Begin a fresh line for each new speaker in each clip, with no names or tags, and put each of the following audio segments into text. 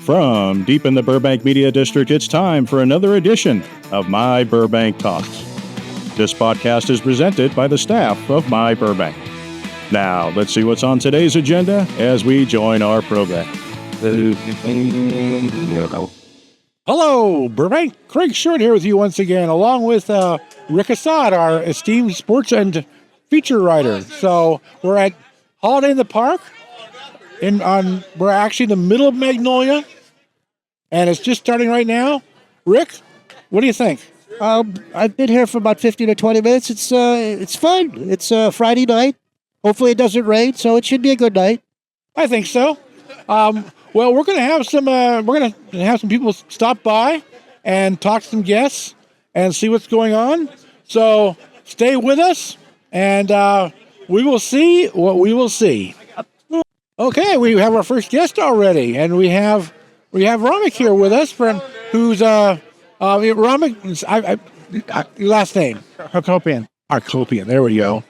From deep in the Burbank Media District, it's time for another edition of My Burbank Talks. This podcast is presented by the staff of My Burbank. Now, let's see what's on today's agenda as we join our program.
Hello, Burbank. Craig Short here with you once again, along with Rick Assad, our esteemed sports and feature writer. So we're at Holiday in the Park. We're actually in the middle of Magnolia, and it's just starting right now. Rick, what do you think?
I've been here for about 15 to 20 minutes. It's fun. It's Friday night. Hopefully it doesn't rain, so it should be a good night.
I think so. Well, we're going to have some people stop by and talk to some guests and see what's going on. So stay with us, and we will see what we will see. Okay, we have our first guest already, and we have Ramik here with us, who's Ramik. Your last name? Arkopian. There we go.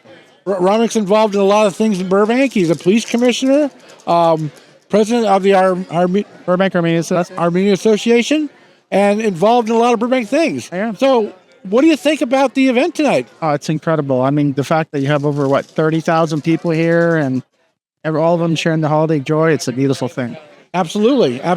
Ramik's involved in a lot of things in Burbank. He's a police commissioner, president of the
Burbank
Armenian Association, and involved in a lot of Burbank things.
Yeah.
So, what do you think about the event tonight?
Oh, it's incredible. I mean, the fact that you have over 30,000 people here and all of them sharing the holiday joy, it's a beautiful thing.
Absolutely. I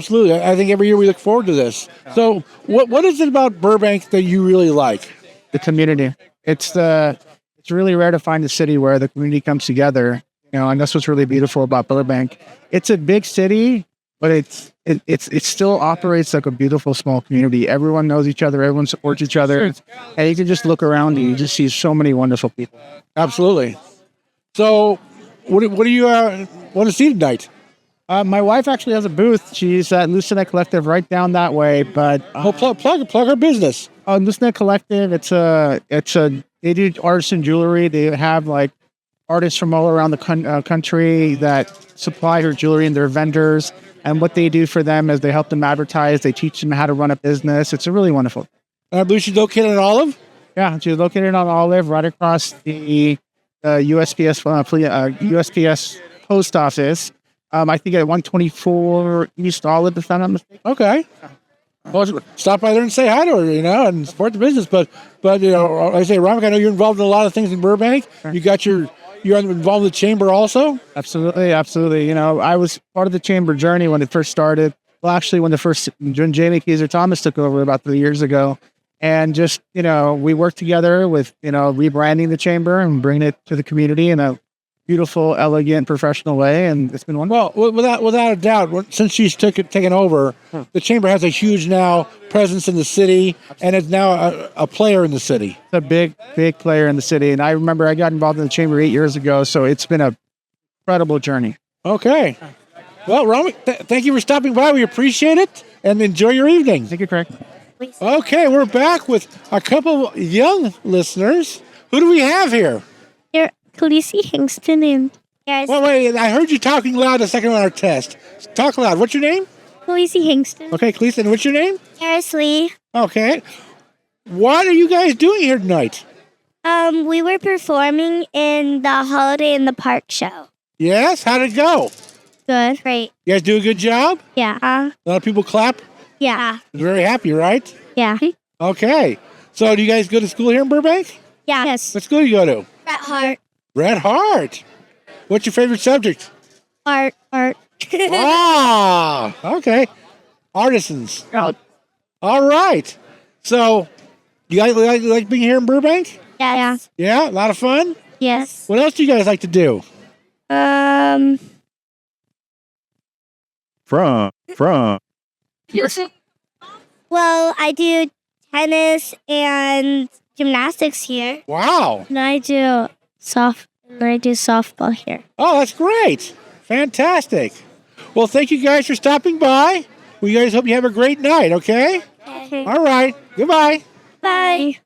think every year we look forward to this. So, what is it about Burbank that you really like?
The community. It's really rare to find a city where the community comes together, and that's what's really beautiful about Burbank. It's a big city, but it still operates like a beautiful small community. Everyone knows each other, everyone supports each other, and you can just look around and you just see so many wonderful people.
Absolutely. So, what do you want to see tonight?
My wife actually has a booth. She's at Lucinet Collective right down that way. But
plug her business.
Lucinet Collective. They do artisan jewelry. They have artists from all around the country that supply her jewelry, and they're vendors. And what they do for them is they help them advertise. They teach them how to run a business. It's a really wonderful.
I believe she's located on Olive.
Yeah, she's located on Olive, right across the USPS post office. I think at 124 East Olive, if I'm not mistaken.
Okay. Well, stop by there and say hi to her, and support the business. But like I say, Ramik, I know you're involved in a lot of things in Burbank. Sure. You're involved in the chamber also.
Absolutely. I was part of the chamber journey when it first started. Well, actually, when Jamie Kaiser Thomas took over about 3 years ago. And just, we worked together with, rebranding the chamber and bringing it to the community in a beautiful, elegant, professional way. And it's been wonderful.
Well, without a doubt, since she's taken over, the chamber has a huge now presence in the city, and it's now a player in the city.
It's a big, big player in the city. And I remember I got involved in the chamber 8 years ago, so it's been an incredible journey.
Okay. Well, Ramik, thank you for stopping by. We appreciate it, and enjoy your evening.
Thank you, Craig.
Okay, we're back with a couple young listeners. Who do we have here?
You're Khaleesi Hingston and guys.
Well, wait, I heard you talking loud a second on our test. Talk loud. What's your name?
Khaleesi Hingston.
Okay, Khaleesi, and what's your name?
Harris Lee.
Okay. What are you guys doing here tonight?
We were performing in the Holiday in the Park show.
Yes? How did it go?
Good. Great.
You guys do a good job?
Yeah.
A lot of people clap?
Yeah.
Very happy, right?
Yeah.
Okay. So do you guys go to school here in Burbank?
Yeah. Yes.
What school do you go to?
Red Heart.
Red Heart. What's your favorite subject?
Art.
Okay. Artisans. All right. So, you guys like being here in Burbank?
Yeah.
Yeah? A lot of fun?
Yes.
What else do you guys like to do?
From.
Well, I do tennis and gymnastics here.
Wow.
And I do softball here.
Oh, that's great. Fantastic. Well, thank you guys for stopping by. We guys hope you have a great night, okay?
Okay.
All right. Goodbye.
Bye.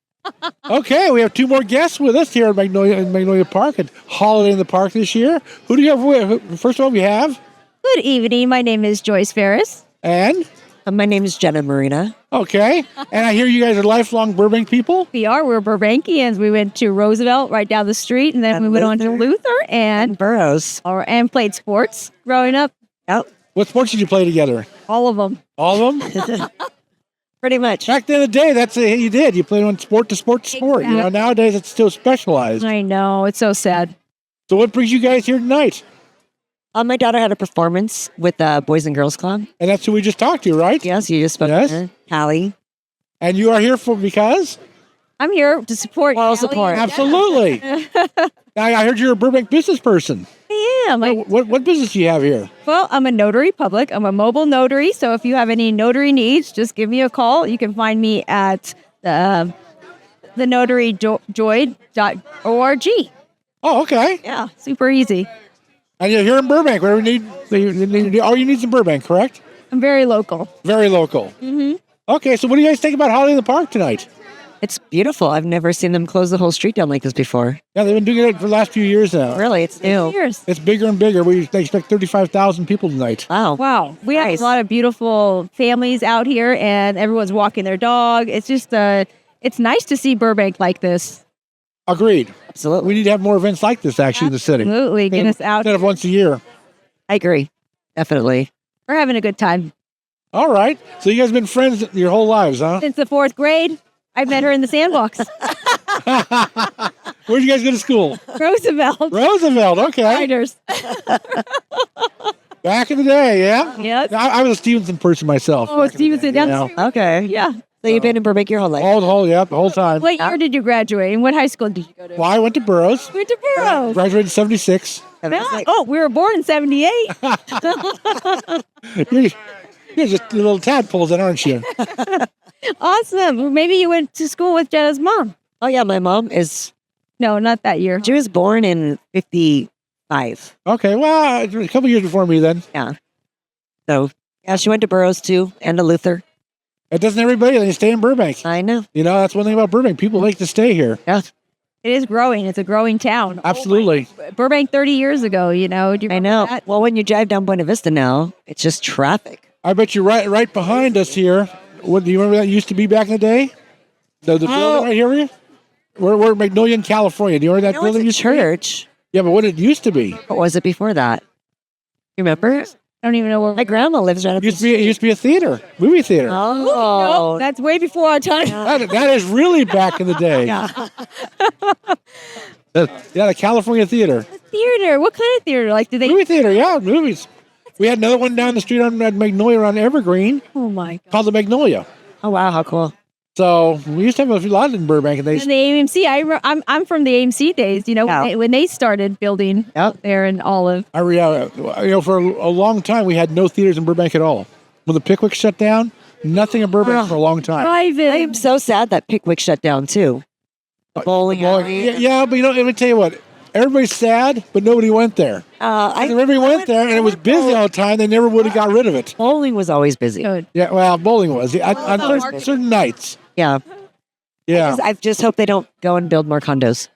Okay, we have two more guests with us here in Magnolia Park at Holiday in the Park this year. Who do you have with? First of all, we have...
Good evening. My name is Joyce Ferris.
And?
My name is Jenna Marina.
Okay. And I hear you guys are lifelong Burbank people?
We're Burbankians. We went to Roosevelt right down the street, and then we went on to Luther and
Burroughs.
And played sports growing up.
Yep.
What sports did you play together?
All of them.
All of them?
Pretty much.
Back then in the day, that's what you did. You played on sport to sport to sport. You know,
Exactly.
nowadays it's still specialized.
I know. It's so sad.
So what brings you guys here tonight?
My daughter had a performance with the Boys and Girls Club.
And that's who we just talked to, right?
Yes, you just spoke
Yes.
to her. Callie.
And you are here for because?
I'm here to support.
Moral
Callie.
support.
Absolutely. I heard you're a Burbank business person.
I am.
What business do you have here?
Well, I'm a notary public. I'm a mobile notary. So if you have any notary needs, just give me a call. You can find me at the notaryjoy.org.
Oh, okay.
Yeah, super easy.
And you're here in Burbank. Whatever you need, all you need is in Burbank, correct?
I'm very local.
Very local.
Mm-hmm.
Okay, so what do you guys think about Holiday in the Park tonight?
It's beautiful. I've never seen them close the whole street down like this before.
Yeah, they've been doing it for the last few years now.
Really, it's new.
Cheers.
It's bigger and bigger. They expect 35,000 people tonight.
Wow.
Wow. We have
Nice.
a lot of beautiful families out here and everyone's walking their dog. It's just, it's nice to see Burbank like this.
Agreed.
Absolutely.
We need to have more events like this actually in the city.
Absolutely. Get us out.
Instead of once a year.
I agree. Definitely.
We're having a good time.
All right. So you guys have been friends your whole lives, huh?
Since the 4th grade, I met her in the sandbox.
Where'd you guys go to school?
Roosevelt.
Roosevelt. Okay.
Riders.
Back in the day, yeah?
Yes.
I was a Stevenson person myself.
Oh, Stevenson. Down
Yeah.
the street.
Okay.
Yeah.
So you've been in Burbank your whole life?
The whole time.
What year did you graduate? And what high school did you go to?
Well, I went to Burroughs.
Went to Burroughs.
Graduated in 76.
Oh, we were born in 78.
You're just little tadpoles, then, aren't you?
Awesome. Maybe you went to school with Jenna's mom.
Oh, yeah. My mom is,
No, not that year.
she was born in 55.
Okay, well, a couple years before me then.
Yeah. So, yeah, she went to Burroughs too and to Luther.
It doesn't everybody. They stay in Burbank.
I know.
You know, that's one thing about Burbank. People like to stay here.
Yeah.
It is growing. It's a growing town.
Absolutely.
Burbank 30 years ago, you know. Do you
I
remember
know.
that?
Well, when you drive down Buena Vista now, it's just traffic.
I bet you right behind us here. What do you remember that used to be back in the day? The building right here. We're in Magnolia, in California. Do you remember that
No, it's
building
a
used to be?
church.
Yeah, but what it used to be.
What was it before that? You remember?
I don't even know where.
My grandma lives right up
It used
the
to be a theater, movie theater.
Oh.
No, that's way before our time.
That is really back in the day. The California Theater.
Theater. What kind of theater? Like, did they?
Movie theater, yeah, movies. We had another one down the street on Magnolia on Evergreen
Oh my god.
called the Magnolia.
Oh, wow. How cool.
So we used to have a lot in Burbank, and they
And the AMC. I'm from the AMC days. You know,
Yeah.
when they started building
Yep.
there in Olive.
for a long time we had no theaters in Burbank at all. When the Pickwick shut down, nothing in Burbank for a long time.
Private.
I am so sad that Pickwick shut down too. The bowling alley.
Yeah, but let me tell you what. Everybody's sad, but nobody went there. If everybody went there, and it was busy all the time. They never would have got rid of it.
Bowling was always busy.
Good.
Yeah, well, bowling was on certain nights.
Yeah.
Yeah,
I just hope they don't go and build more condos.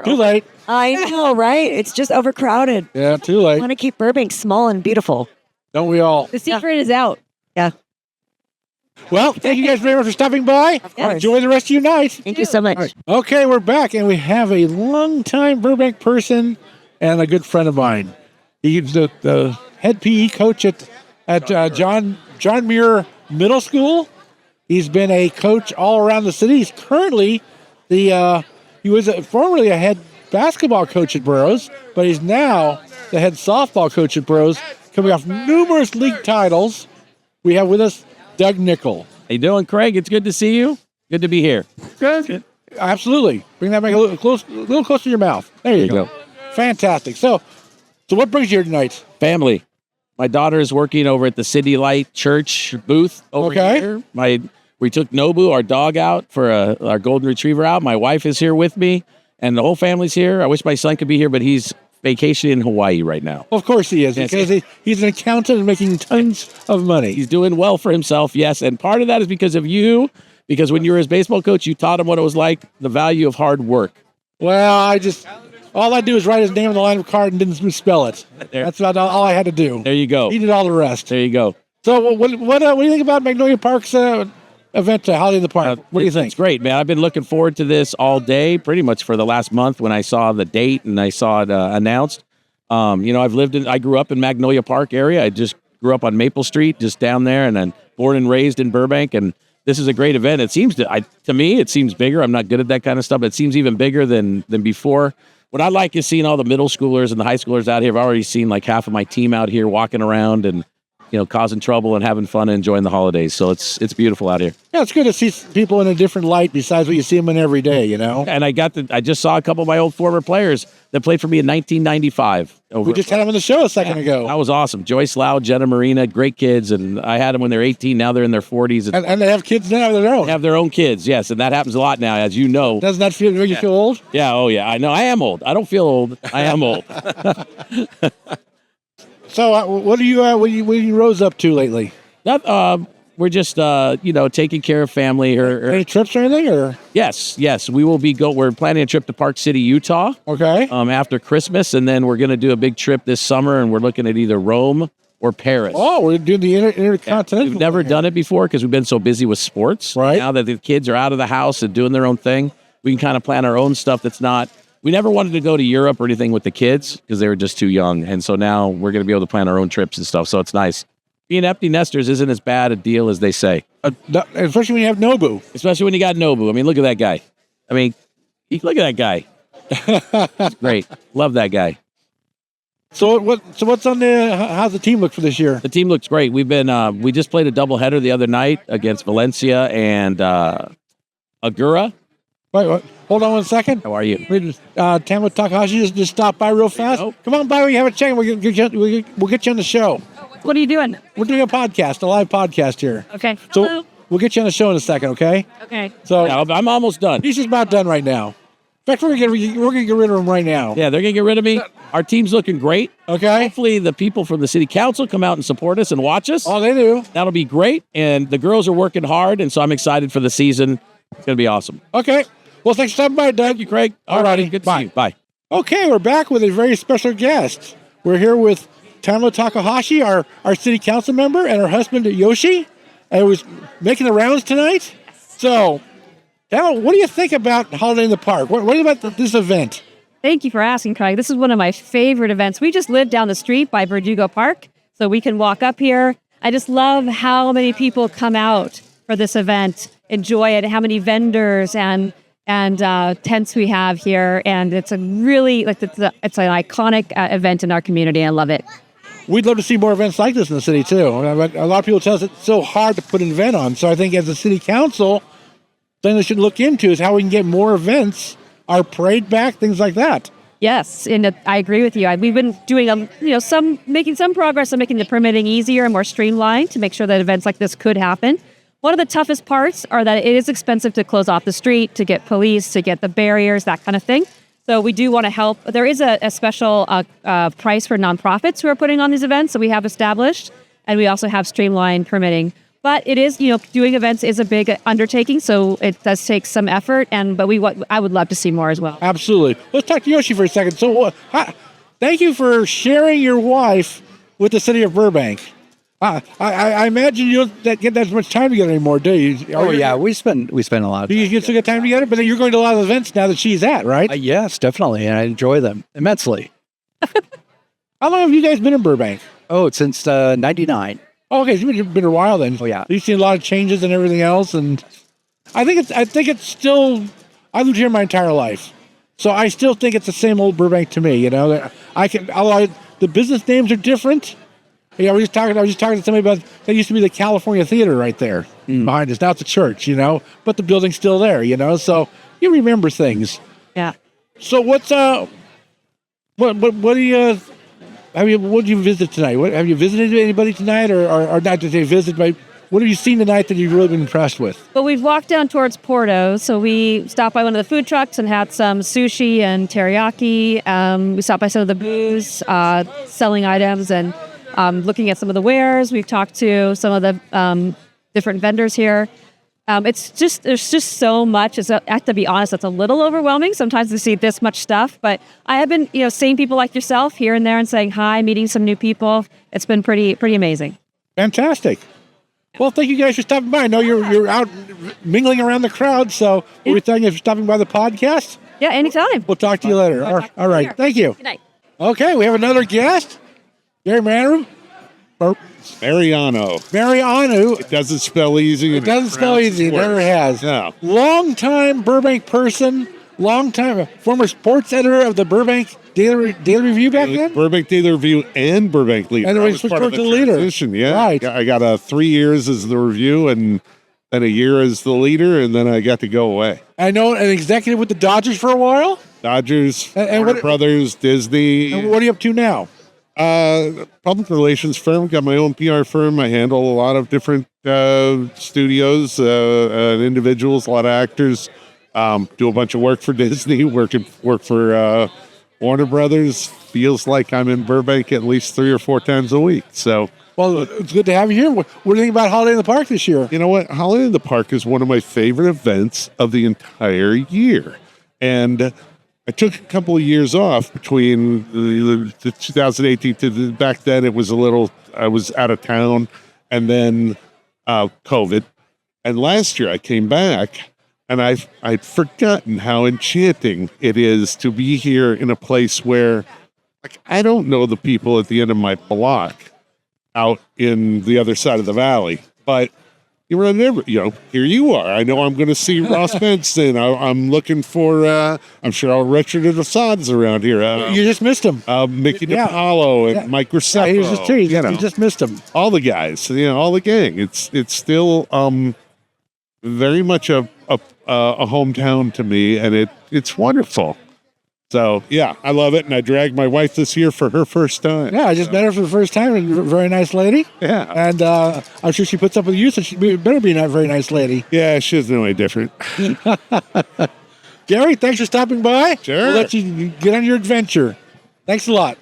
too late.
I know, right? It's just overcrowded.
Yeah, too
I
late.
want to keep Burbank small and beautiful.
Don't we all?
The secret is out.
Yeah.
Well, thank you guys very much for stopping by.
course.
Enjoy the rest of your night.
Thank you so much.
Okay, we're back, and we have a longtime Burbank person and a good friend of mine. He's the head PE coach at John Muir Middle School. He's been a coach all around the city. He's currently he was formerly a head basketball coach at Burroughs, but he's now the head softball coach at Burroughs, coming off numerous league titles. We have with us Doug Nickel.
How you doing, Craig? It's good to see you. Good to be here.
Good. Absolutely. Bring that mic a little closer to your mouth. There you go. Fantastic. So what brings you here tonight?
Family. My daughter is working over at the City Light Church booth over here. We took Nobu, our dog, out for our golden retriever out. My wife is here with me, and the whole family's here. I wish my son could be here, but he's vacationing in Hawaii right now.
Of course he is,
Yes.
because he's an accountant and making tons of money.
He's doing well for himself, yes, and part of that is because of you, because when you were his baseball coach, you taught him what it was like, the value of hard work.
Well, all I do is write his name on the line of a card and didn't misspell it. That's about all I had to do.
There you go.
He did all the rest.
There you go.
So what do you think about Magnolia Park's event, Holiday in the Park? What do you think?
It's great, man. I've been looking forward to this all day, pretty much for the last month when I saw the date and I saw it announced. I grew up in Magnolia Park area. I just grew up on Maple Street, just down there, and then born and raised in Burbank. And this is a great event. It seems to me, it seems bigger. I'm not good at that kind of stuff, but it seems even bigger than before. What I like is seeing all the middle schoolers and the high schoolers out here. I've already seen like half of my team out here walking around and, causing trouble and having fun and enjoying the holidays. So it's beautiful out here.
Yeah, it's good to see people in a different light besides what you see them in every day,
And I just saw a couple of my old former players that played for me in 1995.
We just had them on the show a second ago.
That was awesome. Joyce Lau, Jenna Marina, great kids. And I had them when they're 18. Now they're in their 40s.
And they have kids now of their own.
They have their own kids, yes. And that happens a lot now, as you know.
Doesn't that make you feel old?
Yeah, oh yeah. I know. I am old. I don't feel old. I am old.
So what are you Rose up to lately?
We're just taking care of family.
Any trips or anything? Or
yes, we will be we're planning a trip to Park City, Utah.
Okay.
After Christmas, and then we're going to do a big trip this summer, and we're looking at either Rome or Paris.
Oh, we're doing the intercontinental.
We've never done it before because we've been so busy with sports.
Right.
Now that the kids are out of the house and doing their own thing, we can kind of plan our own stuff. We never wanted to go to Europe or anything with the kids because they were just too young. And so now we're going to be able to plan our own trips and stuff. So it's nice. Being empty nesters isn't as bad a deal as they say.
Especially when you have Nobu.
Especially when you got Nobu. I mean, look at that guy. Look at that guy. That's great. Love that guy.
So what's on how's the team look for this year?
The team looks great. We just played a doubleheader the other night against Valencia and Agura.
Wait, hold on 1 second.
How are you?
Tamela Takahashi just stopped by real fast.
Nope.
Come on by. We have a check. We'll get you on the show.
What are you doing?
We're doing a live podcast here.
Okay.
So
Hello.
we'll get you on the show in a second, okay?
Okay.
So
Yeah, I'm almost done.
he's just about done right now. In fact, we're gonna get rid of him right now.
Yeah, they're going to get rid of me. Our team's looking great.
Okay.
Hopefully the people from the city council come out and support us and watch us.
Oh, they do.
That'll be great. And the girls are working hard, and so I'm excited for the season. It's going to be awesome.
Okay. Well, thanks for stopping by, Doug.
Thank you, Craig.
All righty.
Good to
Bye.
see you. Bye.
Okay, we're back with a very special guest. We're here with Tamela Takahashi, our city council member, and her husband, Yoshi. And it was making the rounds tonight. So, Tamela, what do you think about Holiday in the Park? What do you about this event?
Thank you for asking, Craig. This is one of my favorite events. We just live down the street by Verdugo Park, so we can walk up here. I just love how many people come out for this event, enjoy it, how many vendors and tents we have here, and it's a really it's an iconic event in our community. I love it.
We'd love to see more events like this in the city too. A lot of people tell us it's so hard to put an event on. So I think as a city council, thing we should look into is how we can get more events, our parade back, things like that.
Yes, and I agree with you. We've been doing making some progress on making the permitting easier and more streamlined to make sure that events like this could happen. One of the toughest parts are that it is expensive to close off the street, to get police, to get the barriers, that kind of thing. So we do want to help. There is a special price for nonprofits who are putting on these events, so we have established, and we also have streamlined permitting. But it is, doing events is a big undertaking, so it does take some effort. But I would love to see more as well.
Absolutely. Let's talk to Yoshi for a second. So, thank you for sharing your wife with the city of Burbank. I imagine you don't get that much time together anymore, do you?
Oh yeah, we spend a lot of
Do
time.
you get some good time together? But then you're going to a lot of events now that she's at, right?
Yes, definitely, and I enjoy them immensely.
How long have you guys been in Burbank?
Oh, since '99.
Oh, okay, so you've been a while then.
Oh yeah.
You've seen a lot of changes and everything else, and I think it's still. I lived here my entire life, so I still think it's the same old Burbank to me. Although the business names are different. I was just talking to somebody about that used to be the California Theater right there behind us. Now it's a church, but the building's still there, So you remember things.
Yeah.
So what do you? What did you visit tonight? Have you visited anybody tonight, or not to say visit, but what have you seen tonight that you've really been impressed with?
Well, we've walked down towards Porto, so we stopped by one of the food trucks and had some sushi and teriyaki. We stopped by some of the booths, selling items, and looking at some of the wares. We've talked to some of the different vendors here. There's just so much. I have to be honest, it's a little overwhelming sometimes to see this much stuff. But I have been, seeing people like yourself here and there and saying hi, meeting some new people. It's been pretty amazing.
Fantastic. Well, thank you guys for stopping by. I know you're out mingling around the crowd, so we're thanking you for stopping by the podcast.
Yeah, anytime.
We'll talk to you later. All right. Thank you.
Good night.
Okay, we have another guest, Gary Manrum,
Mariano.
Mariano.
It doesn't spell easy.
It doesn't spell easy. It never has.
Yeah.
Long-time Burbank person, long-time former sports editor of the Burbank Daily Review back then?
Burbank Daily Review and Burbank Leader.
And then
I
we
was
switched
part
over
of
to
the
the Leader.
transition, yeah.
Right.
I got 3 years as the review and then a year as the leader, and then I got to go away.
I know an executive with the Dodgers for a while.
Dodgers,
And
Warner Brothers, Disney.
And what are you up to now?
Public relations firm. Got my own PR firm. I handle a lot of different studios and individuals, a lot of actors. Do a bunch of work for Disney. Work for Warner Brothers. Feels like I'm in Burbank at least 3 or 4 times a week. So.
Well, it's good to have you here. What do you think about Holiday in the Park this year?
You know what? Holiday in the Park is one of my favorite events of the entire year. And I took a couple of years off between the 2018 to back then. It was I was out of town, and then COVID. And last year I came back, and I'd forgotten how enchanting it is to be here in a place where, like, I don't know the people at the end of my block out in the other side of the valley, but you remember, here you are. I know I'm going to see Ross Benson. I'm looking for, I'm sure Richard Assad's around here.
You just missed him.
Mickey DiPaolo and Mike Grassetto.
Yeah, he was just here. You just missed him.
All the guys, all the gang. It's still very much a hometown to me, and it's wonderful. So, yeah, I love it, and I dragged my wife this year for her first time.
Yeah, I just met her for the first time, and a very nice lady.
Yeah.
And I'm sure she puts up with you, so she better be a very nice lady.
Yeah, she doesn't know any different.
Gary, thanks for stopping by.
Sure.
We'll let you get on your adventure. Thanks a lot.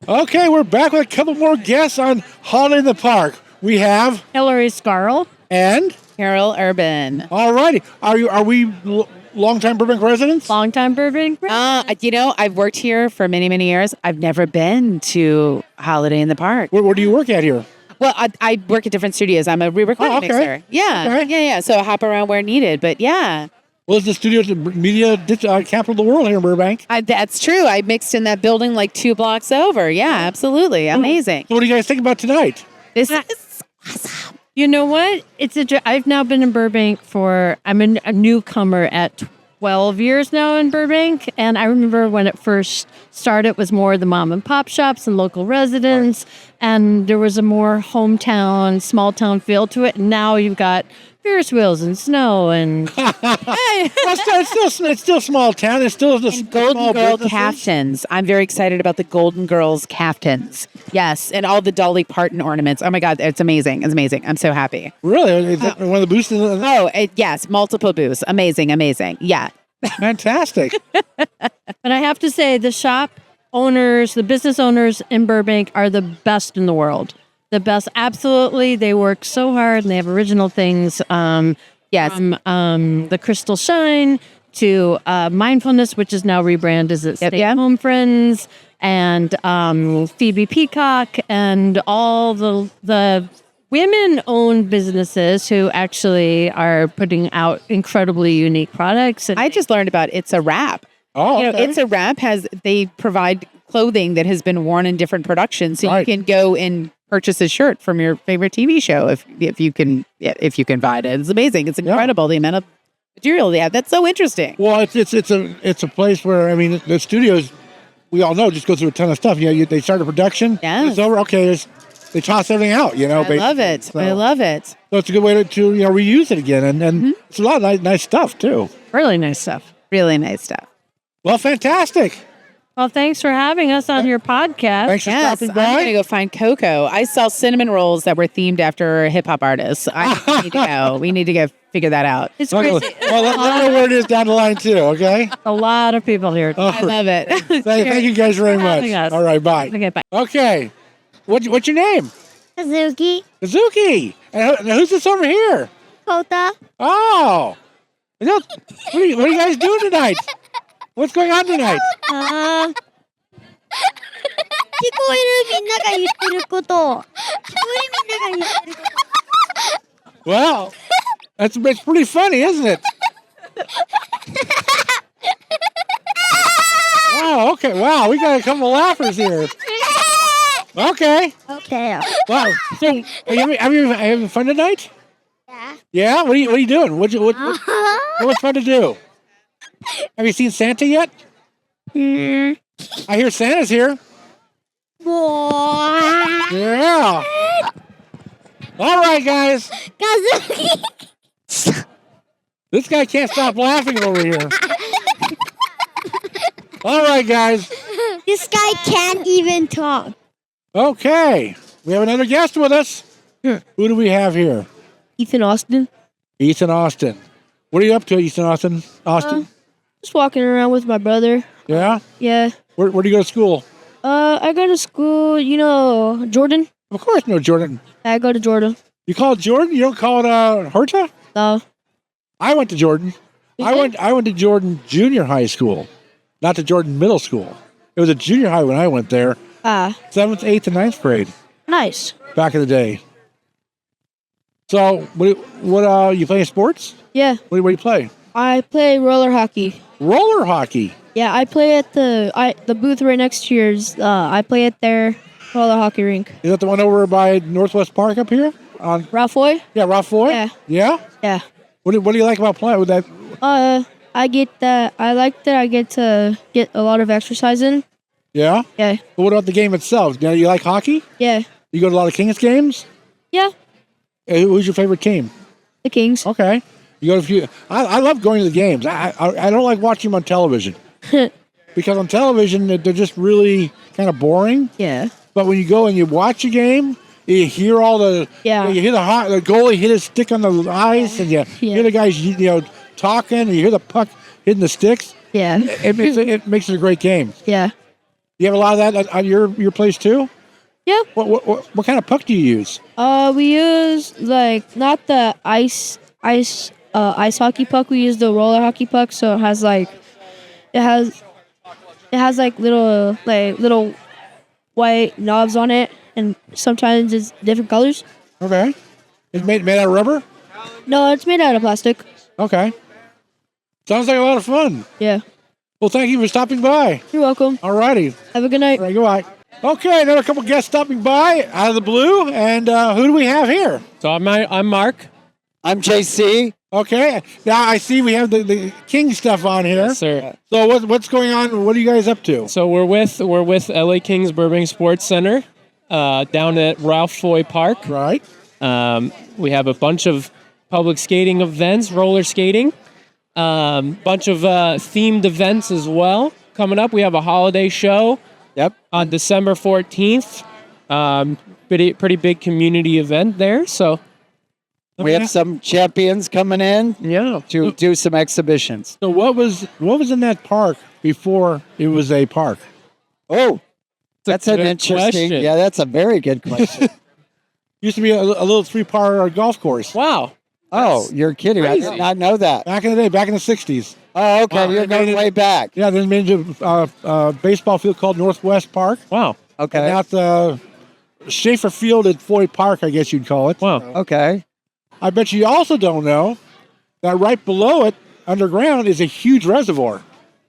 Okay, we're back with a couple more guests on Holiday in the Park. We have
Hillary Scarl
and
Carol Urban.
All righty. Are we longtime Burbank residents?
Longtime Burbank residents. I've worked here for many, many years. I've never been to Holiday in the Park.
Where do you work at here?
Well, I work at different studios. I'm a re-recording mixer. Yeah. Yeah. So I hop around where needed, but yeah.
Well, it's the studio, the media capital of the world here in Burbank.
That's true. I mixed in that building like 2 blocks over. Yeah, absolutely. Amazing.
So what do you guys think about tonight?
This is awesome.
You know what? I've now been in Burbank I'm a newcomer at 12 years now in Burbank. And I remember when it first started, it was more the mom and pop shops and local residents. And there was a more hometown, small town feel to it. And now you've got Ferris wheels and snow and
it's still small town. It's still the
Golden Girl caftans. I'm very excited about the Golden Girls caftans. Yes, and all the Dolly Parton ornaments. Oh my God, it's amazing! It's amazing. I'm so happy.
Really? Is that one of the booths?
Yes, multiple booths. Amazing. Yeah.
Fantastic.
But I have to say, the shop owners, the business owners in Burbank are the best in the world. The best, absolutely. They work so hard and they have original things. From the Crystal Shine to Mindfulness, which is now rebranded as Stay Home Friends, and Phoebe Peacock, and all the women-owned businesses who actually are putting out incredibly unique products. And
I just learned about It's a Wrap.
Oh, okay.
It's a Wrap they provide clothing that has been worn in different productions, so you can go and purchase a shirt from your favorite TV show if you can find it. It's amazing. It's incredible the amount of material they have. That's so interesting.
Well, it's a place where the studios, we all know, just go through a ton of stuff. They start a production.
Yeah,
it's over. Okay, they toss everything out.
I love it.
So,
I love it.
So it's a good way to reuse it again, and it's a lot of nice stuff too.
Really nice stuff.
Really nice stuff.
Well, fantastic.
Well, thanks for having us on your podcast.
Thanks for stopping by.
I'm going to go find Coco. I saw cinnamon rolls that were themed after hip hop artists. I need to go. We need to go figure that out.
It's crazy.
Well, let me know where it is down the line too, okay?
A lot of people here.
I love it.
Thank you guys very much. All right, bye.
Okay, bye.
Okay. What's your name?
Kazuki.
Kazuki. And who's this over here?
Kota.
Oh. What are you guys doing tonight? What's going on tonight?
聞こえるみんなが言ってること。聞こえるみんなが言ってること。
Well, it's pretty funny, isn't it? Wow, okay. Wow, we got a couple laughers here. Okay.
たよ。
Wow. So, are you having fun tonight?
Yeah.
Yeah. What are you doing? What's fun to do? Have you seen Santa yet? I hear Santa's here. Yeah. All right, guys. This guy can't stop laughing over here. All right, guys.
This guy can't even talk.
Okay. We have another guest with us. Who do we have here?
Ethan Austin.
Ethan Austin. What are you up to, Ethan Austin?
Just walking around with my brother.
Yeah?
Yeah.
Where do you go to school?
I go to school, Jordan.
Of course, no, Jordan.
I go to Jordan.
You call it Jordan? You don't call it Herta?
No.
I went to Jordan. I went to Jordan Junior High School, not to Jordan Middle School. It was a junior high when I went there. 7th, 8th, and 9th grade.
Nice.
Back in the day. So, what you playing sports?
Yeah.
What do you play?
I play roller hockey.
Roller hockey?
Yeah, I play at the booth right next to yours. I play at their roller hockey rink.
Is that the one over by Northwest Park up here? On
Ralph Foy?
Yeah, Ralph Foy?
Yeah.
Yeah?
Yeah.
What do you like about playing with that?
I like that I get to get a lot of exercise in.
Yeah?
Yeah.
But what about the game itself? Do you like hockey?
Yeah.
You go to a lot of Kings games?
Yeah.
Who's your favorite team?
The Kings.
Okay. You go to a few. I love going to the games. I don't like watching them on television. Because on television, they're just really kind of boring.
Yeah.
But when you go and you watch a game, you hear all the you hear the goalie hit his stick on the ice, and you hear the guys talking, and you hear the puck hitting the sticks.
Yeah.
It makes it a great game.
Yeah.
You have a lot of that at your place too.
Yeah.
What kind of puck do you use?
We use not the ice hockey puck. We use the roller hockey puck, so it has little white knobs on it, and sometimes it's different colors.
Okay. It's made out of rubber?
No, it's made out of plastic.
Okay. Sounds like a lot of fun.
Yeah.
Well, thank you for stopping by.
You're welcome.
All righty.
Have a good night.
All right, goodbye. Okay, another couple guests stopping by out of the blue, and who do we have here?
So I'm Mark.
I'm JC.
Okay, now I see we have the King stuff on here.
Yes, sir.
So what's going on? What are you guys up to?
So we're with LA Kings Burbank Sports Center down at Ralph Foy Park.
Right.
We have a bunch of public skating events, roller skating, bunch of themed events as well coming up. We have a holiday show.
Yep.
On December 14th. Pretty big community event there. So
we have some champions coming in.
Yeah.
To do some exhibitions.
So what was in that park before it was a park?
Oh, that's an interesting.
Question.
Yeah, that's a very good question.
Used to be a little 3-part golf course.
Wow.
Oh, you're kidding.
Crazy.
I did not know that.
Back in the day, back in the 60s.
Oh, okay. You're going way back.
Yeah, then made a baseball field called Northwest Park.
Wow.
Okay.
And now it's Schaefer Field at Foy Park, I guess you'd call it.
Wow.
Okay.
I bet you also don't know that right below it, underground, is a huge reservoir.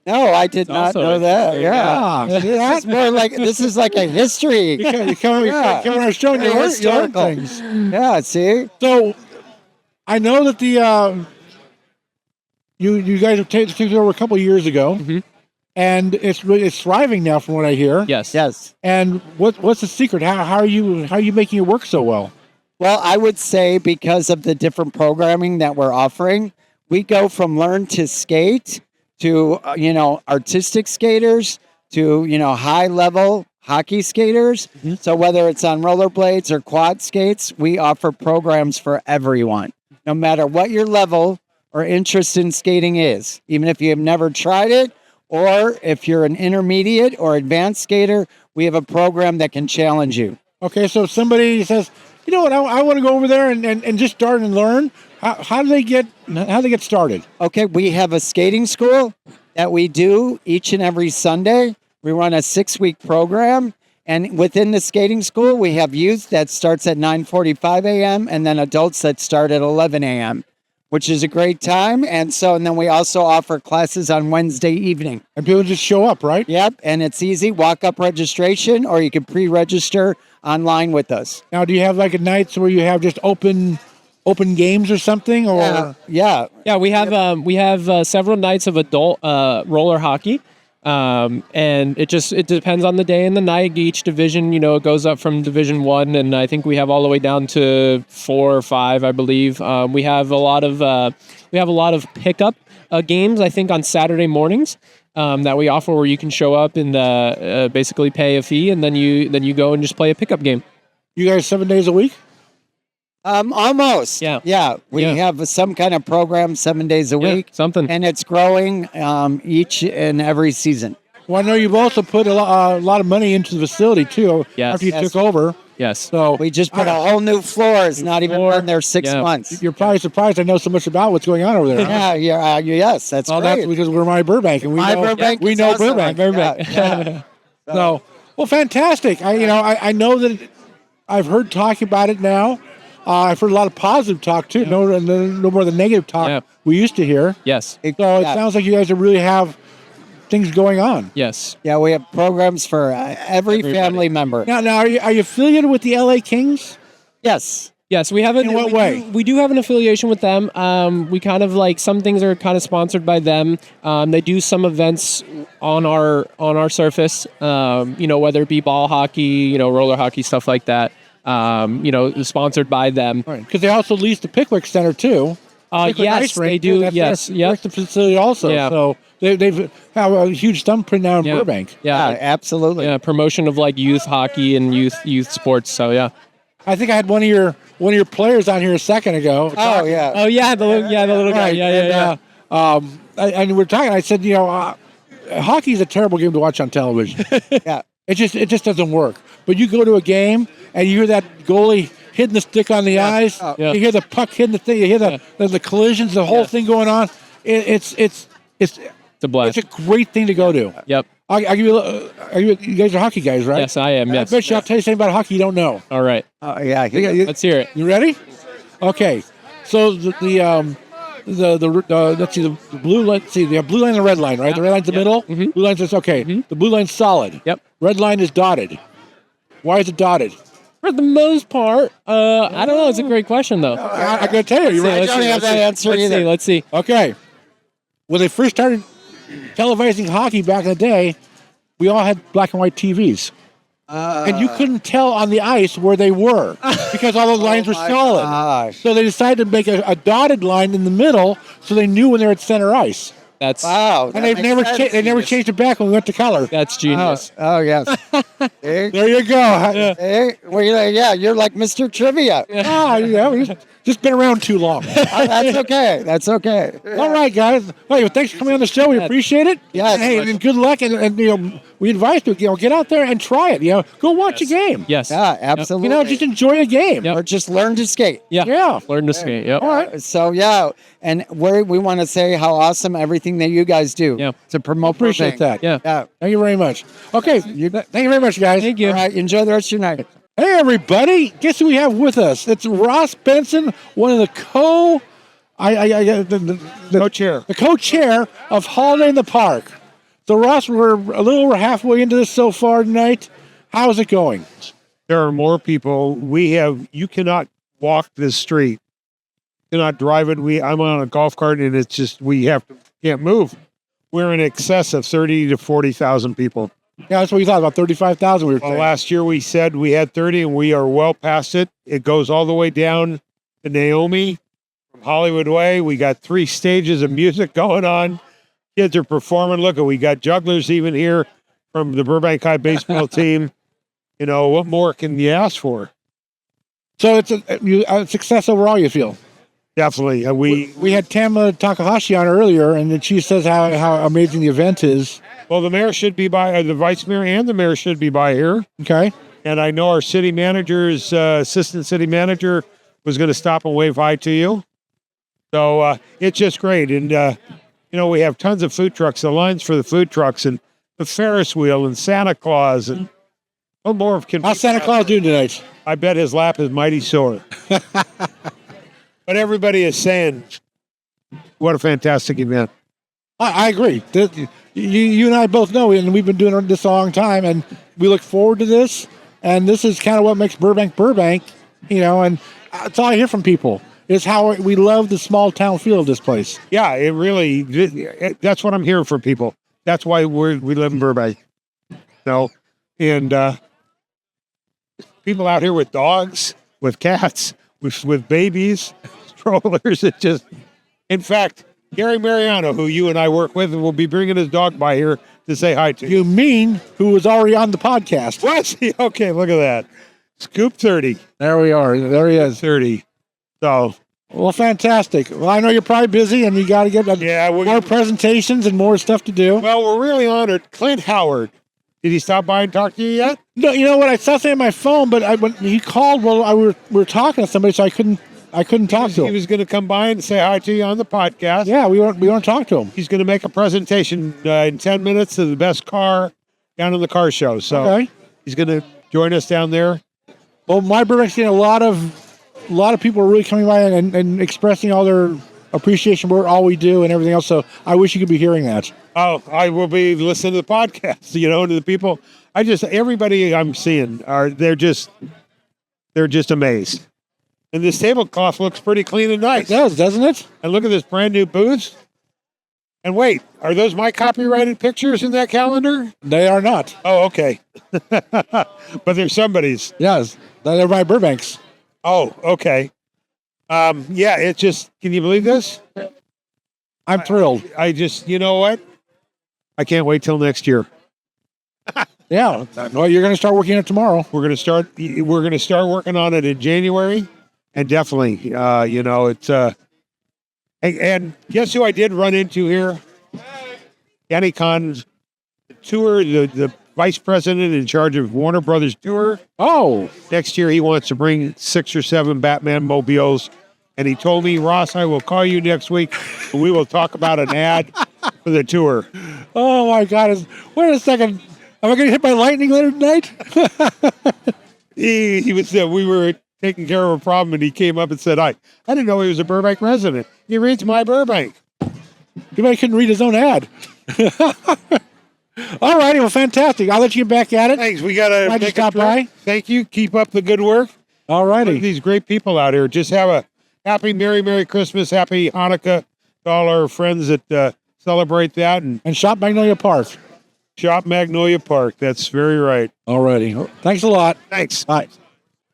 No, I did not know that. Yeah.
This
is more like this is like a history.
You come around showing you learn things.
Yeah, see?
So I know that the you guys have taken it over a couple of years ago, and it's thriving now, from what I hear.
Yes.
And what's the secret? How are you making it work so well?
Well, I would say because of the different programming that we're offering, we go from learn to skate to artistic skaters to high level hockey skaters. So whether it's on rollerblades or quad skates, we offer programs for everyone, no matter what your level or interest in skating is. Even if you have never tried it, or if you're an intermediate or advanced skater, we have a program that can challenge you.
Okay, so if somebody says, you know what, I want to go over there and just start and learn, how do they get started?
Okay, we have a skating school that we do each and every Sunday. We run a 6-week program, and within the skating school, we have youth that starts at 9:45 a.m. and then adults that start at 11 a.m., which is a great time. And then we also offer classes on Wednesday evening.
And people just show up, right?
Yep, and it's easy, walk-up registration, or you can pre-register online with us.
Now, do you have like a nights where you have just open games or something? Or
Yeah.
We have several nights of adult roller hockey. And it depends on the day and the night. Each division, it goes up from Division 1, and I think we have all the way down to 4 or 5, I believe. We have a lot of pickup games, I think, on Saturday mornings that we offer, where you can show up and basically pay a fee, and then you go and just play a pickup game.
You guys 7 days a week?
Almost.
Yeah.
We have some kind of program 7 days a week.
Something.
And it's growing each and every season.
Well, I know you've also put a lot of money into the facility, too, after you took over.
Yes.
So
we just put a whole new floor. It's not even been there 6 months.
You're probably surprised I know so much about what's going on over there.
Yes, that's right.
That's because we're my Burbank, and we know
awesome.
Burbank.
Yeah.
So, well, fantastic. I know that I've heard talk about it now. I've heard a lot of positive talk too. No more than negative talk we used to hear.
Yes.
So it sounds like you guys really have things going on.
Yes.
Yeah, we have programs for every family member.
Now, are you affiliated with the LA Kings?
Yes.
Yes, we have.
In what way?
We do have an affiliation with them. We kind of like some things are kind of sponsored by them. They do some events on our surface. Whether it be ball hockey, roller hockey, stuff like that. Sponsored by them.
Because they also lease the Pickwick Center too.
Yes, they do. Yes,
That's the facility also.
Yeah.
So they've have a huge thumbprint now in Burbank.
Yeah,
absolutely.
Yeah, promotion of like youth hockey and youth sports. So yeah.
I think I had one of your players on here a second ago.
Oh yeah.
Oh yeah, the little guy. Yeah.
And we're talking. I said, hockey is a terrible game to watch on television.
Yeah.
It just doesn't work. But you go to a game and you hear that goalie hitting the stick on the ice. You hear the puck hitting the thing. You hear the collisions, the whole thing going on. It's
a blast.
It's a great thing to go to.
Yep.
I'll give you you guys are hockey guys, right?
Yes, I am. Yes.
I bet you I'll tell you something about hockey you don't know.
All right.
Let's
hear it.
You ready? Okay. So let's see the blue line. See the blue line and the red line, right? The red line's the middle.
Mm-hmm.
Blue line's okay. The blue line's solid.
Yep.
Red line is dotted. Why is it dotted?
For the most part, I don't know. It's a great question though.
I'm gonna tell you.
I don't have that answer either.
Let's see.
Okay. When they first started televising hockey back in the day, we all had black and white TVs. And you couldn't tell on the ice where they were because all the lines were solid.
Gosh.
So they decided to make a dotted line in the middle so they knew when they were at center ice.
That's
wow.
And they've never changed it back when we went to color.
That's genius.
Oh yes.
There you go.
You're like Mr. Trivia.
We've just been around too long.
That's okay. That's okay.
All right, guys. Well, thanks for coming on the show. We appreciate it.
Yes.
And, hey, and good luck. And we advise you, get out there and try it. Go watch a game.
Yes.
Yeah, absolutely.
Just enjoy a game.
Or just learn to skate.
Yeah.
Learn to skate. Yep.
All right.
So and we want to say how awesome everything that you guys do to promote.
Appreciate that.
Yeah.
Thank you very much. Okay. Thank you very much, guys.
Thank you.
All right. Enjoy the rest of your night.
Hey, everybody. Guess who we have with us? It's Ross Benson, one of the co-chair. The co-chair of Holiday in the Park. So, Ross, we're a little over halfway into this so far tonight. How's it going?
There are more people. You cannot walk this street. You cannot drive it. I'm on a golf cart and it's just, can't move. We're in excess of 30 to 40,000 people.
Yeah, that's what we thought, about 35,000 we were saying.
Last year we said we had 30 and we are well past it. It goes all the way down to Naomi from Hollywood Way. We got 3 stages of music going on. Kids are performing. Look, we got jugglers even here from the Burbank High baseball team. What more can you ask for?
So it's a success overall, you feel?
Definitely.
We had Tamela Takahashi on earlier, and then she says how amazing the event is.
Well, the mayor should be by, the vice mayor and the mayor should be by here.
Okay.
And I know our city manager's assistant city manager was going to stop and wave hi to you. So it's just great. And, we have tons of food trucks, the lines for the food trucks and the Ferris wheel and Santa Claus. And what more can
How's Santa Claus doing tonight?
I bet his lap is mighty sore. But everybody is saying, what a fantastic event.
I agree. You and I both know, and we've been doing this a long time, and we look forward to this. And this is kind of what makes Burbank, Burbank, and that's all I hear from people is how we love the small town feel of this place.
Yeah, it really, that's what I'm hearing from people. That's why we live in Burbank. And people out here with dogs, with cats, with babies, strollers. It just, in fact, Gary Mariano, who you and I work with, will be bringing his dog by here to say hi to.
You mean who was already on the podcast?
Was he? Okay, look at that. Scoop 30.
There we are. There he is.
30. So.
Well, fantastic. Well, I know you're probably busy and you got to get more presentations and more stuff to do.
Well, we're really honored. Clint Howard. Did he stop by and talk to you yet?
No, you know what? I saw something on my phone, but when he called, we were talking to somebody, so I couldn't talk to him.
He was going to come by and say hi to you on the podcast.
Yeah, we want to talk to him.
He's going to make a presentation in 10 minutes of the best car down in the car show. So he's going to join us down there.
Well, my Burbank's getting a lot of people are really coming by and expressing all their appreciation for all we do and everything else. So I wish you could be hearing that.
Oh, I will be listening to the podcast, to the people. Everybody I'm seeing they're just amazed. And this tablecloth looks pretty clean and nice.
It does, doesn't it?
And look at this brand new booth. And wait, are those my copyrighted pictures in that calendar?
They are not.
Oh, okay. But they're somebody's.
Yes, they're my Burbanks.
Oh, okay. Yeah, it's just, can you believe this?
I'm thrilled.
I just, you know what? I can't wait till next year.
Yeah. Well, you're going to start working on it tomorrow.
We're going to start working on it in January. And definitely, it's, and guess who I did run into here? Danny Kahn's tour, the vice president in charge of Warner Brothers tour.
Oh.
Next year, he wants to bring 6 or 7 Batman mobiles. And he told me, Ross, I will call you next week and we will talk about an ad for the tour.
Oh, my God. Wait a second. Am I going to hit by lightning later tonight?
He was, we were taking care of a problem and he came up and said, I didn't know he was a Burbank resident. He reads my Burbank.
He couldn't read his own ad. All righty. Well, fantastic. I'll let you get back at it.
Thanks. We got to
stop by.
Thank you. Keep up the good work.
All righty.
These great people out here. Just have a happy, Merry Christmas, happy Hanukkah to all our friends that celebrate that.
And shop Magnolia Park.
Shop Magnolia Park. That's very right.
All righty. Thanks a lot.
Thanks.
Bye.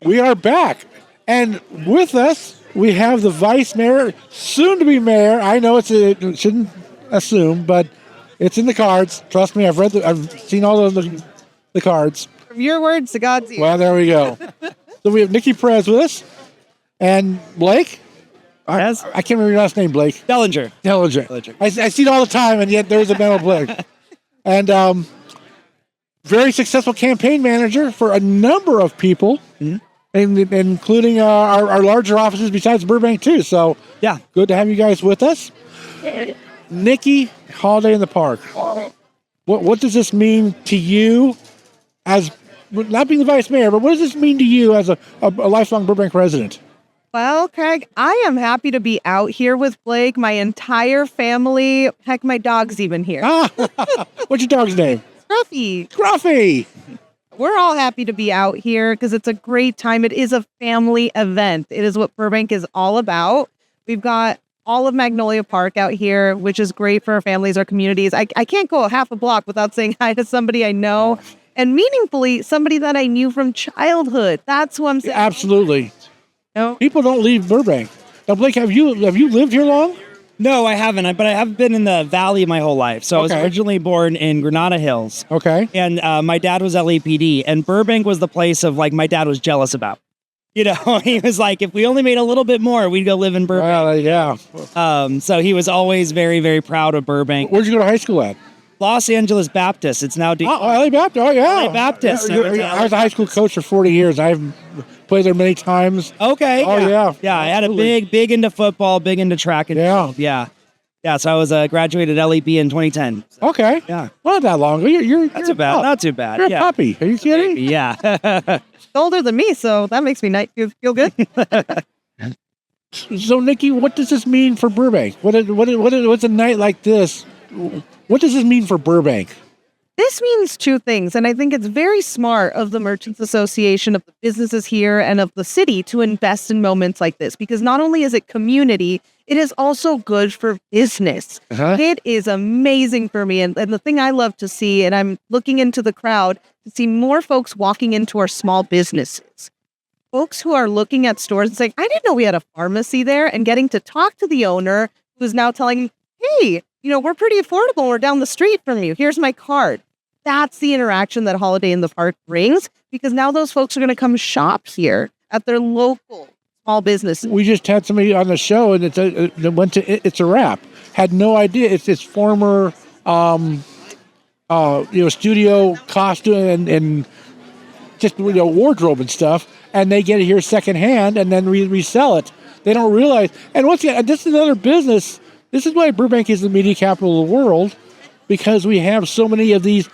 We are back. And with us, we have the vice mayor, soon to be mayor. I know it shouldn't assume, but it's in the cards. Trust me, I've seen all of the cards.
From your words to God's ears.
Well, there we go. So we have Nikki Perez with us. And Blake?
Yes?
I can't remember your last name, Blake.
Dellinger.
I see it all the time, and yet there's a mental Blake. And very successful campaign manager for a number of people, including our larger offices besides Burbank, too. So,
yeah,
good to have you guys with us. Nikki, Holiday in the Park. What does this mean to you as, not being the vice mayor, but what does this mean to you as a lifelong Burbank resident?
Well, Craig, I am happy to be out here with Blake, my entire family. Heck, my dog's even here.
What's your dog's name?
Scruffy. We're all happy to be out here because it's a great time. It is a family event. It is what Burbank is all about. We've got all of Magnolia Park out here, which is great for our families, our communities. I can't go half a block without saying hi to somebody I know, and meaningfully, somebody that I knew from childhood. That's who I'm saying.
Absolutely.
No.
People don't leave Burbank. Now, Blake, have you lived here long?
No, I haven't. But I have been in the Valley my whole life. So I was originally born in Granada Hills.
Okay.
And my dad was LAPD. And Burbank was the place of, my dad was jealous about. He was like, if we only made a little bit more, we'd go live in Burbank.
Well, yeah.
So he was always very, very proud of Burbank.
Where'd you go to high school at?
Los Angeles Baptist. It's now...
LA Baptist. Oh, yeah.
LA Baptist.
I was a high school coach for 40 years. I've played there many times.
Okay.
Oh, yeah.
Yeah, I had a big into football, big into track and field. Yeah. Yeah, so I was graduated LAB in 2010.
Okay.
Yeah.
Not that long ago. You're
not too bad. Not too bad.
You're a puppy. Are you kidding?
Yeah.
Older than me, so that makes me feel good.
So, Nikki, what does this mean for Burbank? What's a night like this? What does this mean for Burbank?
This means two things, and I think it's very smart of the Merchants Association, of the businesses here, and of the city to invest in moments like this, because not only is it community, it is also good for business. It is amazing for me, and the thing I love to see, and I'm looking into the crowd to see more folks walking into our small businesses. Folks who are looking at stores and saying, I didn't know we had a pharmacy there, and getting to talk to the owner who's now telling, hey, we're pretty affordable. We're down the street from you. Here's my card. That's the interaction that Holiday in the Park brings, because now those folks are going to come shop here at their local small business.
We just had somebody on the show, and it went to It's a Wrap. Had no idea it's its former, studio costume and just wardrobe and stuff, and they get it here secondhand and then resell it. They don't realize. And once again, this is another business. This is why Burbank is the media capital of the world, because we have so many of these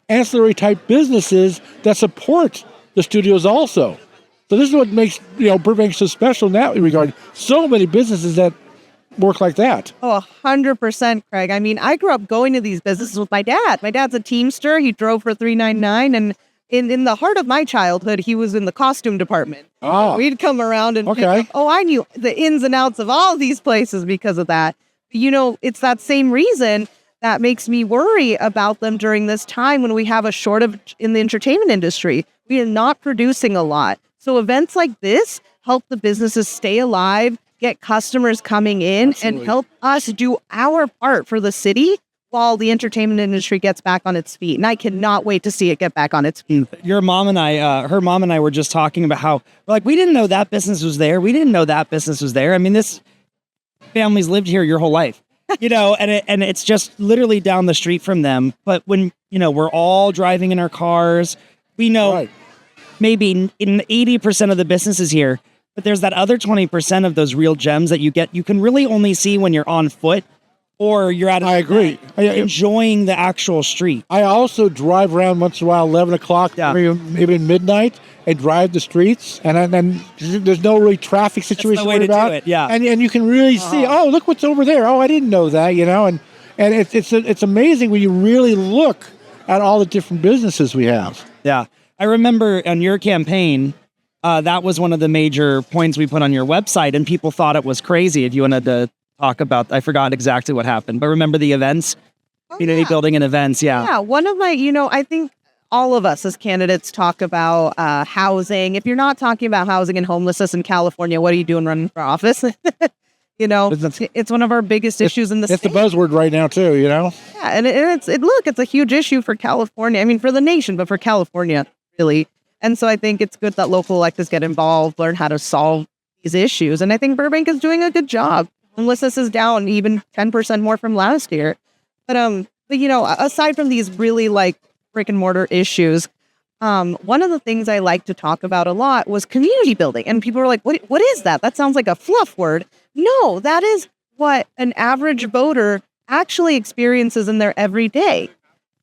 ancillary type businesses that support the studios also. So this is what makes Burbank so special in that regard. So many businesses that work like that.
Oh, 100%, Craig. I mean, I grew up going to these businesses with my dad. My dad's a Teamster. He drove for 399, and in the heart of my childhood, he was in the costume department.
Oh.
We'd come around and pick up, I knew the ins and outs of all these places because of that. It's that same reason that makes me worry about them during this time when we have a shortage in the entertainment industry. We are not producing a lot. So events like this help the businesses stay alive, get customers coming in, and help us do our part for the city while the entertainment industry gets back on its feet. And I cannot wait to see it get back on its feet.
Your mom and I, her mom and I were just talking about how, we didn't know that business was there. We didn't know that business was there. I mean, this family's lived here your whole life, and it's just literally down the street from them. But when, we're all driving in our cars, we know maybe in 80% of the businesses here, but there's that other 20% of those real gems that you can really only see when you're on foot or you're at enjoying the actual street.
I also drive around once in a while, 11 o'clock, maybe midnight, and drive the streets, and then there's no really traffic situation
That's the way to
about
do it, yeah.
And you can really see, look what's over there. Oh, I didn't know that, and it's amazing when you really look at all the different businesses we have.
Yeah. I remember on your campaign, that was one of the major points we put on your website, and people thought it was crazy. If you wanted to talk about, I forgot exactly what happened, but remember the events, community building and events.
Yeah. One of my, I think all of us as candidates talk about housing. If you're not talking about housing and homelessness in California, what are you doing running for office? It's one of our biggest issues in the state.
It's the buzzword right now too,
Yeah, and it's a huge issue for California. I mean, for the nation, but for California, really. And so I think it's good that local electeds get involved, learn how to solve these issues. And I think Burbank is doing a good job. Homelessness is down even 10% more from last year. But aside from these really brick and mortar issues, one of the things I like to talk about a lot was community building. And people were like, what is that? That sounds like a fluff word. No, that is what an average voter actually experiences in their everyday.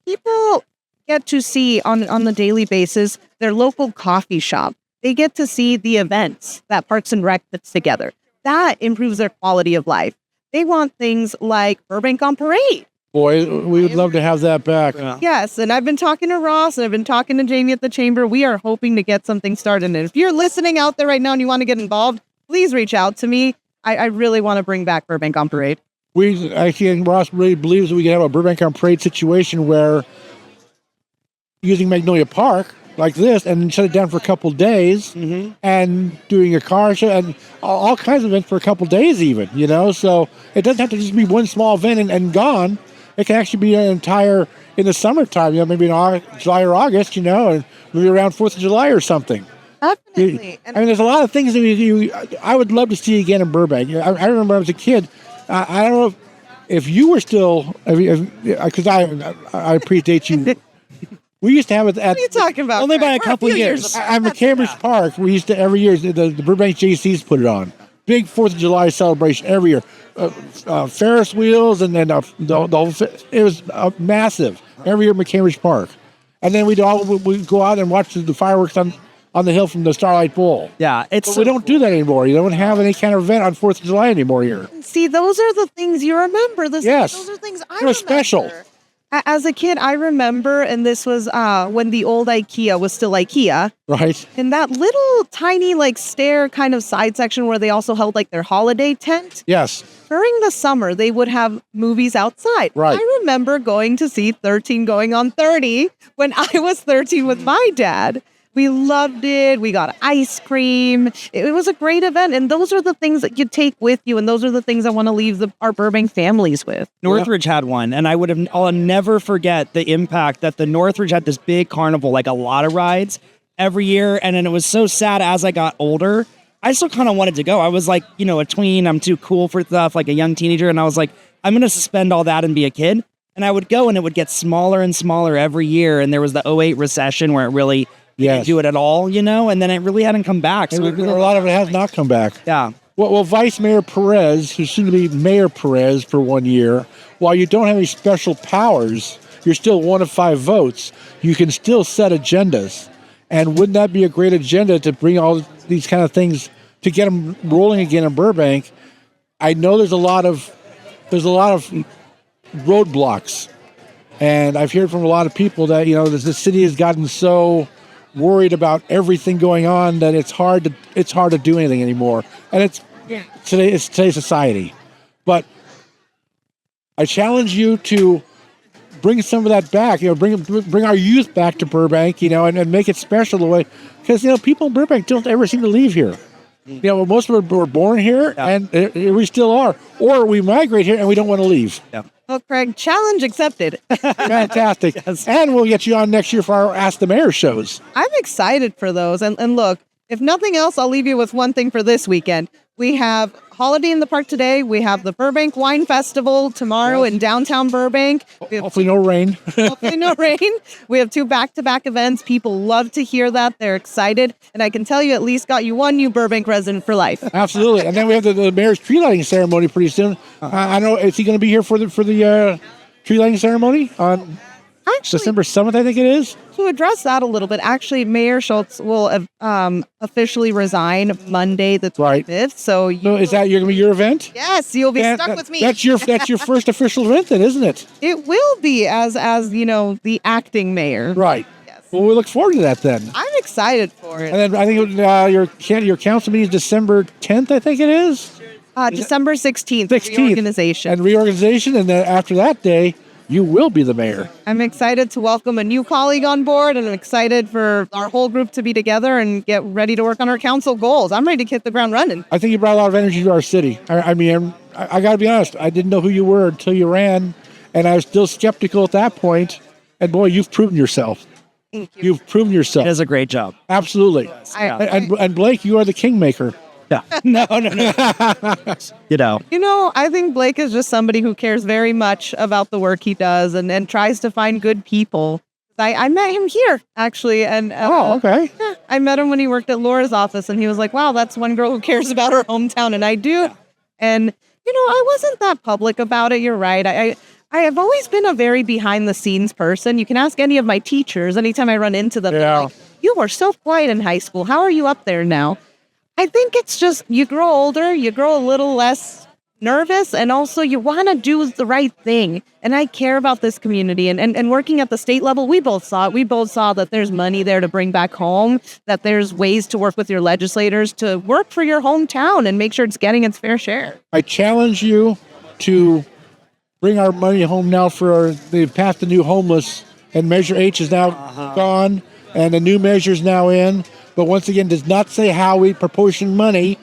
People get to see on the daily basis their local coffee shop. They get to see the events that Parks and Rec puts together. That improves their quality of life. They want things like Burbank on Parade.
Boy, we would love to have that back.
Yes, and I've been talking to Ross and I've been talking to Jamie at the Chamber. We are hoping to get something started. And if you're listening out there right now and you want to get involved, please reach out to me. I really want to bring back Burbank on Parade.
Ross really believes that we can have a Burbank on Parade situation where using Magnolia Park like this and shut it down for a couple days and doing a car show and all kinds of events for a couple days even, so it doesn't have to just be one small event and gone. It can actually be an entire, in the summertime, maybe in July or August, and maybe around 4th of July or something.
Definitely.
There's a lot of things that I would love to see again in Burbank. I remember when I was a kid, I don't know if you were still, because I predate you. We used to have it at...
What are you talking about?
Only by a couple years.
At McCambridge Park, we used to, every year, the Burbank JCs put it on. Big 4th of July celebration every year. Ferris wheels, and then it was massive. Every year at McCambridge Park. And then we'd go out and watch the fireworks on the hill from the Starlight Bowl.
Yeah,
we don't do that anymore. You don't have any kind of event on 4th of July anymore here.
See, those are the things you remember.
Yes.
Those are things I
They're
remember.
special.
As a kid, I remember, and this was when the old IKEA was still IKEA.
Right.
In that little tiny like stair kind of side section where they also held like their holiday tent.
Yes.
During the summer, they would have movies outside.
Right.
I remember going to see 13 Going on 30 when I was 13 with my dad. We loved it. We got ice cream. It was a great event. And those are the things that you take with you. And those are the things I want to leave our Burbank families with.
Northridge had one, and I'll never forget the impact that the Northridge had this big carnival, like a lot of rides every year. And then it was so sad as I got older. I still kind of wanted to go. I was like, a tween. I'm too cool for stuff, like a young teenager. And I was like, I'm going to suspend all that and be a kid. And I would go, and it would get smaller and smaller every year. And there was the '08 recession where it really didn't do it at all, and then it really hadn't come back. So
a lot of it has not come back.
Yeah.
Well, Vice Mayor Perez, who's soon to be Mayor Perez for 1 year, while you don't have any special powers, you're still 1 of 5 votes. You can still set agendas. And wouldn't that be a great agenda to bring all these kind of things to get them rolling again in Burbank? I know there's a lot of roadblocks, and I've heard from a lot of people that the city has gotten so worried about everything going on that it's hard to do anything anymore. And it's today's society. But I challenge you to bring some of that back. Bring our youth back to Burbank. And make it special the way, because people in Burbank don't ever seem to leave here. Most of us were born here, and we still are, or we migrate here and we don't want to leave.
Yeah.
Well, Craig, challenge accepted.
Fantastic. Yes. And we'll get you on next year for our Ask the Mayor shows.
I'm excited for those. And look, if nothing else, I'll leave you with one thing for this weekend. We have Holiday in the Park today. We have the Burbank Wine Festival tomorrow in downtown Burbank.
Hopefully no rain.
Hopefully no rain. We have 2 back-to-back events. People love to hear that. They're excited. And I can tell you at least got you one new Burbank resident for life.
Absolutely. And then we have the mayor's tree lighting ceremony pretty soon. I know, is he going to be here for the tree lighting ceremony on December 7th, I think it is?
To address that a little bit, actually, Mayor Schultz will officially resign Monday the 25th. So
is that going to be your event?
Yes, you'll be stuck with me.
That's your first official event then, isn't it?
It will be as the acting mayor.
Right. Yes. Well, we look forward to that then.
I'm excited for it.
And then I think your council meeting is December 10th, I think it is?
December 16th.
Reorganization. And reorganization, and then after that day, you will be the mayor.
I'm excited to welcome a new colleague on board, and I'm excited for our whole group to be together and get ready to work on our council goals. I'm ready to hit the ground running.
I think you brought a lot of energy to our city. I mean, I got to be honest, I didn't know who you were until you ran, and I was still skeptical at that point. And boy, you've proven yourself.
Thank you.
You've proven yourself.
It does a great job.
Absolutely. And Blake, you are the kingmaker.
Yeah. No.
I think Blake is just somebody who cares very much about the work he does and tries to find good people. I met him here, actually. And
okay.
Yeah, I met him when he worked at Laura's office, and he was like, wow, that's one girl who cares about her hometown, and I do. And, I wasn't that public about it. You're right. I have always been a very behind-the-scenes person. You can ask any of my teachers anytime I run into them.
Yeah.
Like, you were so quiet in high school. How are you up there now? I think it's just you grow older, you grow a little less nervous, and also you want to do the right thing. And I care about this community. And working at the state level, we both saw it. We both saw that there's money there to bring back home, that there's ways to work with your legislators to work for your hometown and make sure it's getting its fair share.
I challenge you to bring our money home now they've passed the new homeless, and Measure H is now gone, and the new measure is now in. But once again, does not say how we proportion money.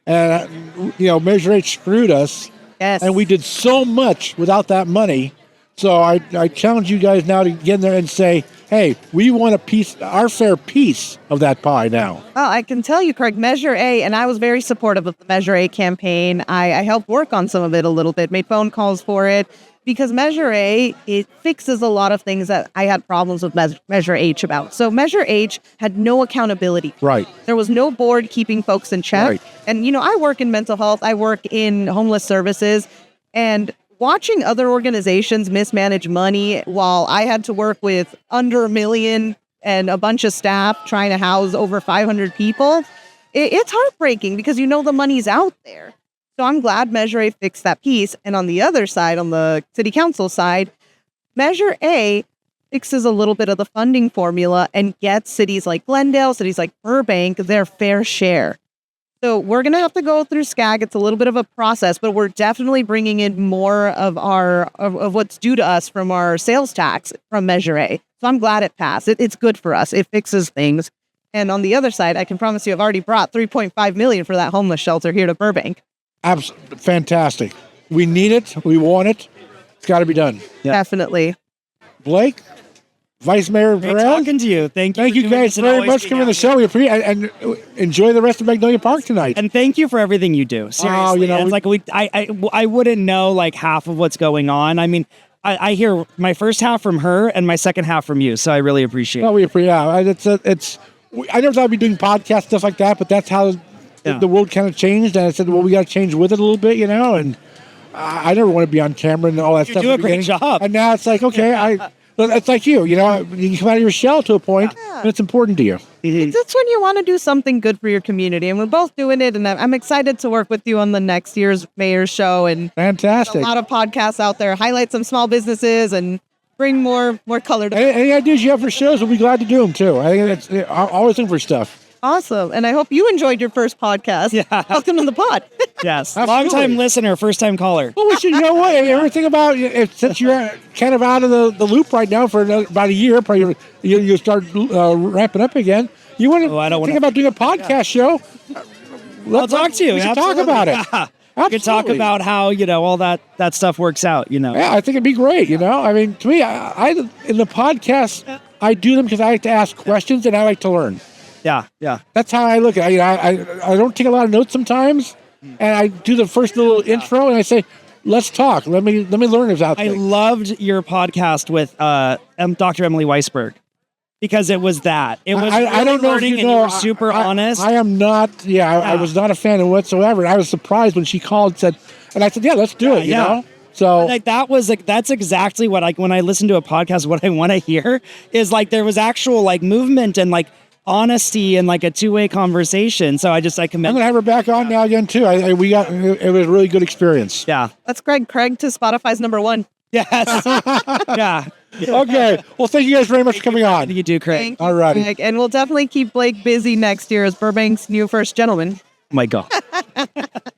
Measure H screwed us.
Yes.
And we did so much without that money. So I challenge you guys now to get in there and say, hey, we want our fair piece of that pie now.
Well, I can tell you, Craig, Measure A, and I was very supportive of the Measure A campaign. I helped work on some of it a little bit, made phone calls for it. Because Measure A, it fixes a lot of things that I had problems with Measure H about. So Measure H had no accountability.
Right.
There was no board keeping folks in check.
Right.
And, I work in mental health. I work in homeless services. And watching other organizations mismanage money while I had to work with under $1 million and a bunch of staff trying to house over 500 people, it's heartbreaking because the money's out there. So I'm glad Measure A fixed that piece. And on the other side, on the city council side, Measure A fixes a little bit of the funding formula and gets cities like Glendale, cities like Burbank, their fair share. So we're going to have to go through SCAG. It's a little bit of a process, but we're definitely bringing in more of of what's due to us from our sales tax from Measure A. So I'm glad it passed. It's good for us. It fixes things. And on the other side, I can promise you I've already brought $3.5 million for that homeless shelter here to Burbank.
Fantastic. We need it. We want it. It's got to be done.
Definitely.
Blake, Vice Mayor
Great
Perez.
talking to you. Thank you.
Thank you guys very much for coming to the show. We appreciate and enjoy the rest of Magnolia Park tonight.
And thank you for everything you do. Seriously, it's like I wouldn't know like half of what's going on. I mean, I hear my first half from her and my second half from you, so I really appreciate.
Well, we appreciate. I never thought I'd be doing podcasts stuff like that, but that's how the world kind of changed. And I said, well, we got to change with it a little bit, And I never want to be on camera and all that stuff.
You do a great job.
And now it's like, okay, it's like you can come out of your shell to a point, and it's important to you.
That's when you want to do something good for your community, and we're both doing it. And I'm excited to work with you on the next year's mayor's show. And
fantastic,
a lot of podcasts out there, highlight some small businesses and bring more color to
any ideas you have for shows. We'll be glad to do them too. I think I'm always looking for stuff.
Awesome, and I hope you enjoyed your first podcast.
Yeah,
welcome to the pod.
Yes, long-time listener, first-time caller.
Well, we should what? Everything about since you're kind of out of the loop right now for about a year, probably you start ramping up again. You want to think about doing a podcast show?
I'll talk to you.
We should talk about it.
Yeah. We could talk about how all that stuff works out.
Yeah, I think it'd be great. I mean, to me, I in the podcast, I do them because I like to ask questions and I like to learn.
Yeah.
That's how I look at it. I don't take a lot of notes sometimes, and I do the first little intro, and I say, "Let's talk. Let me learn about things."
I loved your podcast with Dr. Emily Weisberg because it was that. It was
I don't know if
learning, and you were super honest.
I am not. I was not a fan of whatsoever. And I was surprised when she called and said, and I said, "Yeah, let's do it." You know. So
that's exactly what when I listen to a podcast, what I want to hear is there was actual movement and honesty and a two-way conversation. So I commend.
I'm gonna have her back on now again too. It was a really good experience.
Yeah.
That's Craig to Spotify's #1.
Yes. Yeah.
Okay. Well, thank you guys very much for coming on.
You do, Craig.
All righty.
And we'll definitely keep Blake busy next year as Burbank's new first gentleman.
Oh my God.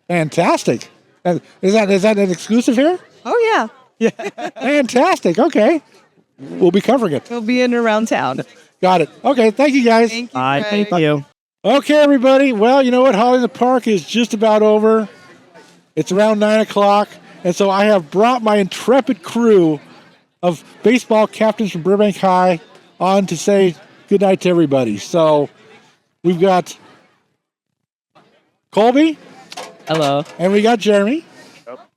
Fantastic. Is that an exclusive here?
Oh
yeah. Fantastic. Okay. We'll be covering it.
We'll be in and around town.
Got it. Okay. Thank you guys.
Thank you.
Bye. Thank you.
Okay, everybody. Well, you know what? Holiday in the Park is just about over. It's around 9:00, and so I have brought my intrepid crew of baseball captains from Burbank High on to say goodnight to everybody. So we've got Colby.
Hello.
And we got Jeremy. Yep.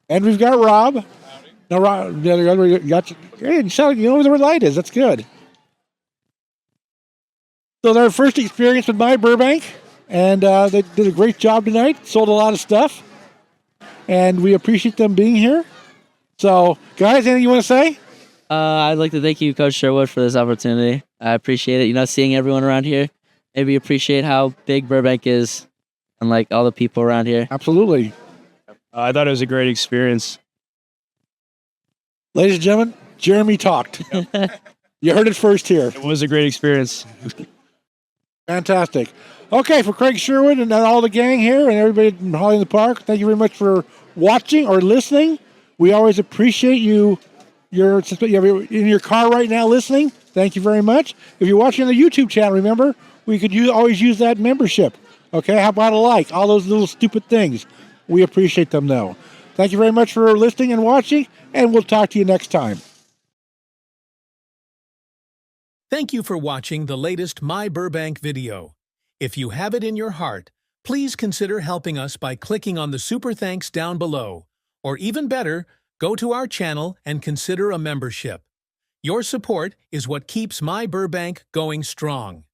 And we've got Rob. Now, Rob, you know where the light is. That's good. So their first experience with My Burbank, and they did a great job tonight. Sold a lot of stuff, and we appreciate them being here. So, guys, anything you want to say?
I'd like to thank you, Coach Sherwood, for this opportunity. I appreciate it. Seeing everyone around here, maybe appreciate how big Burbank is, and all the people around here.
Absolutely.
I thought it was a great experience.
Ladies and gentlemen, Jeremy talked. You heard it first here.
It was a great experience.
Fantastic. Okay, for Craig Sherwood and all the gang here and everybody in Holiday in the Park, thank you very much for watching or listening. We always appreciate you. You're in your car right now listening. Thank you very much. If you're watching on the YouTube channel, remember, we could always use that membership. Okay, how about a like? All those little stupid things. We appreciate them, though. Thank you very much for listening and watching, and we'll talk to you next time.
Thank you for watching the latest My Burbank video. If you have it in your heart, please consider helping us by clicking on the super thanks down below. Or even better, go to our channel and consider a membership. Your support is what keeps My Burbank going strong.